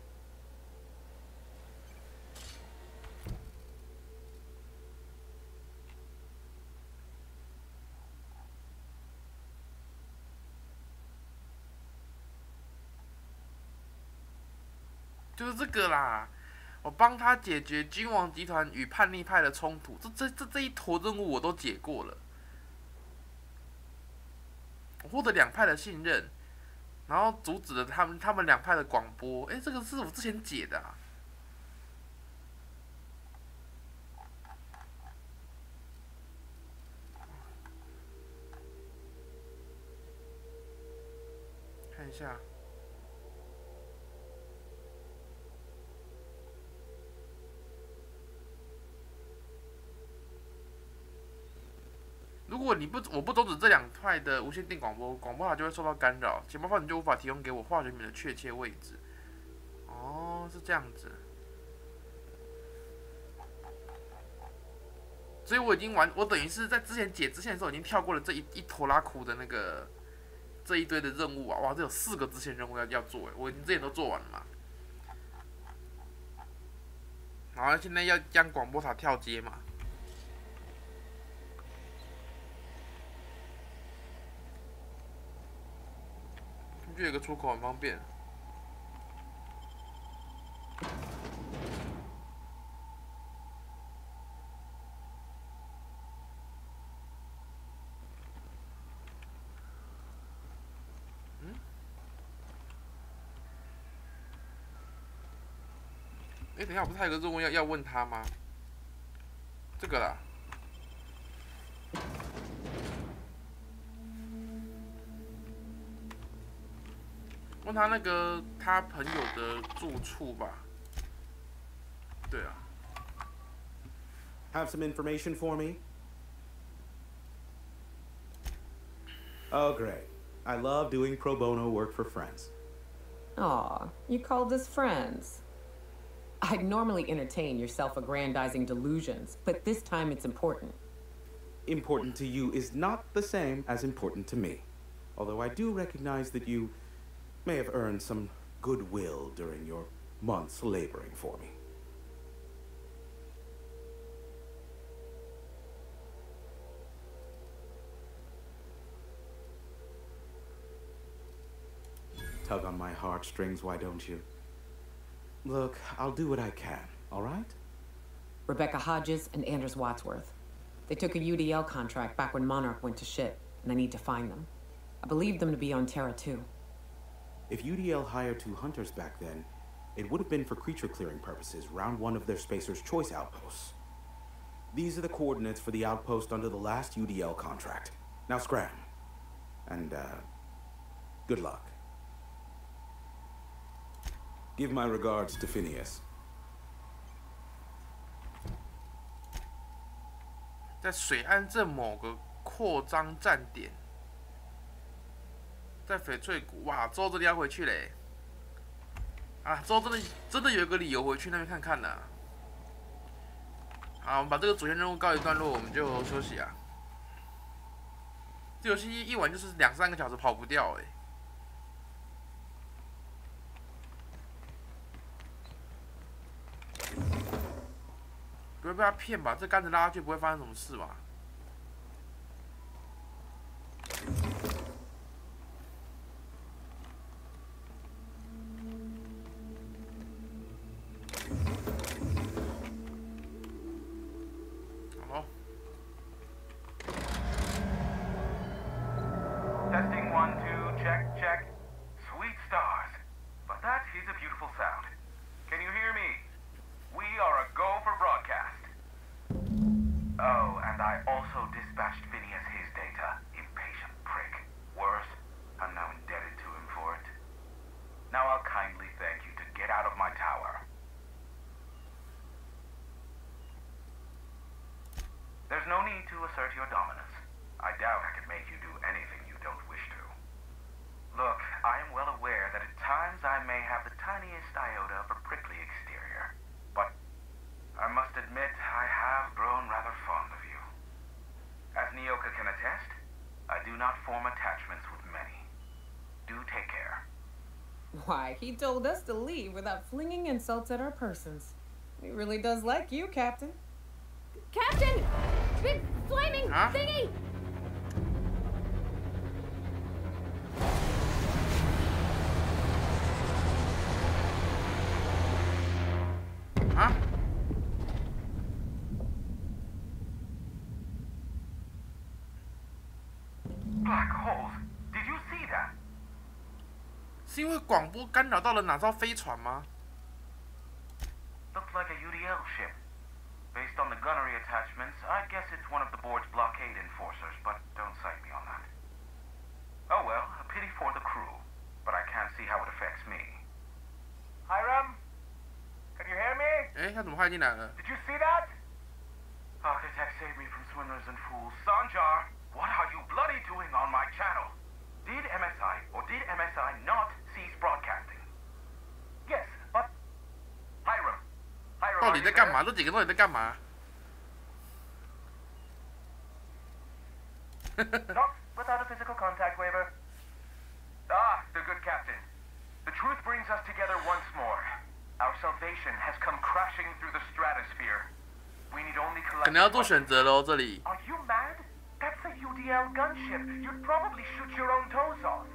就是这个啦，我帮他解决君王集团与叛逆派的冲突，这一坨任务我都解过了，我获得2派的信任，然后阻止了他们2派的广播，这个是我之前解的啊。看一下。 如果我不阻止这2派的无线电广播塔就会受到干扰，情报范你就无法提供给我化学品的确切位置。哦，是这样子。所以我等于是在之前解支线的时候已经跳过了这一坨拉苦的那个这一堆的任务啊！哇，这有4个支线任务要做，我已经之前都做完了嘛。然后现在要将广播塔跳接嘛。就有个出口很方便。等一下，不是还有个任务要问他吗？这个啦。问他那个他朋友的住处吧。对啊。Have some information for me? Oh, great. I love doing pro bono work for friends. Aw, you called us friends. I'd normally entertain your self-aggrandizing delusions, but this time it's important. Important to you is not the same as important to me. Although I do recognize that you may have earned some goodwill during your months laboring for me. Tug on my heartstrings, why don't you? Look, I'll do what I can, all right? Rebecca Hodges and Anders Wadsworth. They took a UDL contract back when Monarch went to shit, and I need to find them. I believe them to be on Terra too. If UDL hired 2 hunters back then, it would have been for creature clearing purposes, round 1 of their Spacer's Choice outposts. These are the coordinates for the outpost under the last UDL contract. Now scram. And, good luck. Give my regards to Phineas. 在水岸镇某个扩张站点，在翡翠谷，哇，之后这里要回去嘞！啊，之后真的有一个理由回去那边看看呢。好，我们把这个主线任务告一段落，我们就休息啊。这游戏一玩就是2-3个小时，跑不掉哎。不会被他骗吧？这杆子拉下去不会发生什么事吧？好。Testing 1, 2, check, check. Sweet stars. But that is a beautiful sound. Can you hear me? We are a go for broadcast. Oh, and I also dispatched Phineas his data. Impatient prick. Worse, I'm now indebted to him for it. Now I'll kindly thank you to get out of my tower. There's no need to assert your dominance. I doubt I can make you do anything you don't wish to. Look, I am well aware that at times I may have the tiniest iota of a prickly exterior. But I must admit I have grown rather fond of you. As Nyoka can attest, I do not form attachments with many. Do take care. Why, he told us to leave without flinging insults at our persons. He really does like you, Captain. Captain! Big flaming thingy! Huh? Black holes. Did you see that? 是因为广播干扰到了哪艘飞船吗？ Looks like a UDL ship. Based on the gunnery attachments, I guess it's one of the board's blockade enforcers, but don't cite me on that. Oh well, a pity for the crew, but I can't see how it affects me. Hiram? Can you hear me? 哎，他怎么害进来了？ Did you see that? Architect saved me from swindlers and fools. Sanjar, what are you bloody doing on my channel? Did MSI or did MSI not cease broadcasting? Yes, but... Hiram. 到底在干嘛？这几个到底在干嘛？ Not without a physical contact waiver. Ah, the good captain. The truth brings us together once more. Our salvation has come crashing through the stratosphere. 你要做选择喽，这里。 Are you mad? That's a UDL gunship. You'd probably shoot your own toes off.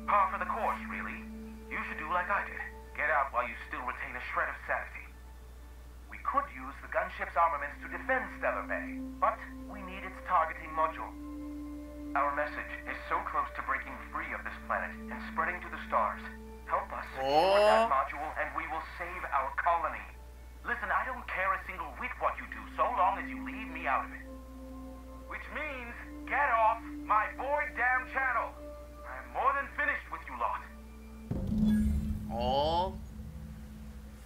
Par for the course, really. You should do like I did. Get out while you still retain a shred of sanity. We could use the gunship's armaments to defend Stellar Bay, but we need its targeting module. Our message is so close to breaking free of this planet and spreading to the stars. Help us secure that module and we will save our colony. Listen, I don't care a single whit what you do, so long as you leave me out of it. Which means, get off my boy damn channel. I'm more than finished with you lot. 哦，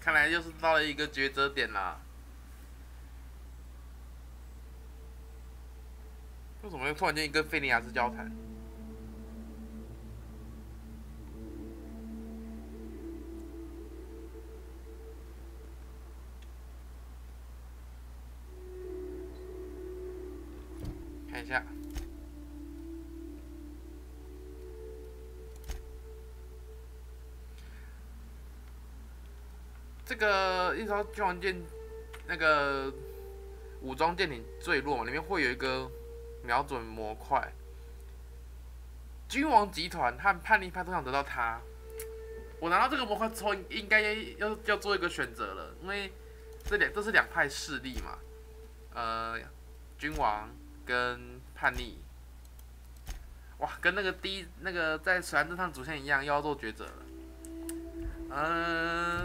看来又是到了一个抉择点啦。为什么会突然间跟菲尼亚斯交谈？看一下。 这个一艘君王舰，那个武装舰艇坠落嘛，里面会有一个瞄准模块。君王集团和叛逆派都想得到它。我拿到这个模块之后，应该要做一个选择了，因为这是两派势力嘛，君王跟叛逆。哇，跟那个在水岸侦探主线一样，又要做抉择了。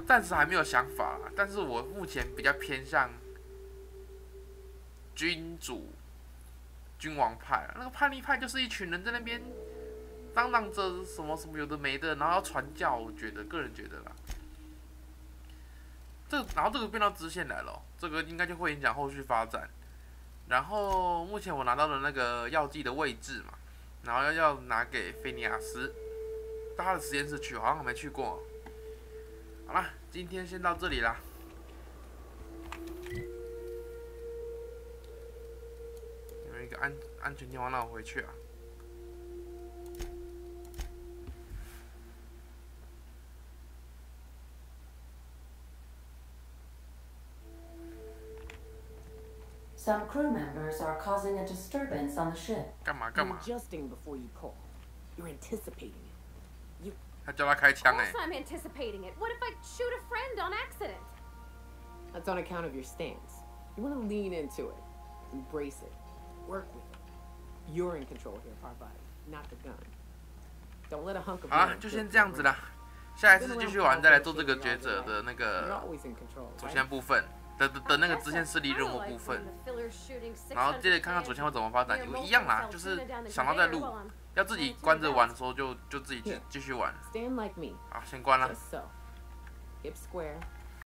暂时还没有想法啦，但是我目前比较偏向君王派啊。那个叛逆派就是一群人在那边嚷嚷着什么什么有的没的，然后要传教，我个人觉得啦。然后这个变到支线来了，这个应该就会影响后续发展。然后目前我拿到了那个药剂的位置嘛，然后要拿给菲尼亚斯，到他的实验室去，好像还没去过。 好啦，今天先到这里啦。有一个安全地方让我回去啊。Some crew members are causing a disturbance on the ship. 干嘛？ You're adjusting before you pull. You're anticipating it. 他叫他开枪 Of course I'm anticipating it. What if I shoot a friend on accident? That's on account of your stance. You want to lean into it, embrace it, work with it. You're in control here, Parvati, not the gun. Don't let a hunk of. 好啦，就先这样子啦。下一次继续玩，再来做这个抉择的那 You're 个 always in control. 主线部分的那个支线势力任务部分，然后接着看看主线会怎么发展，一样啦，就是想到再录。 要自己关着玩的时候就自己继续玩。Stand like me. 好，先关了。 Just so. Hip square.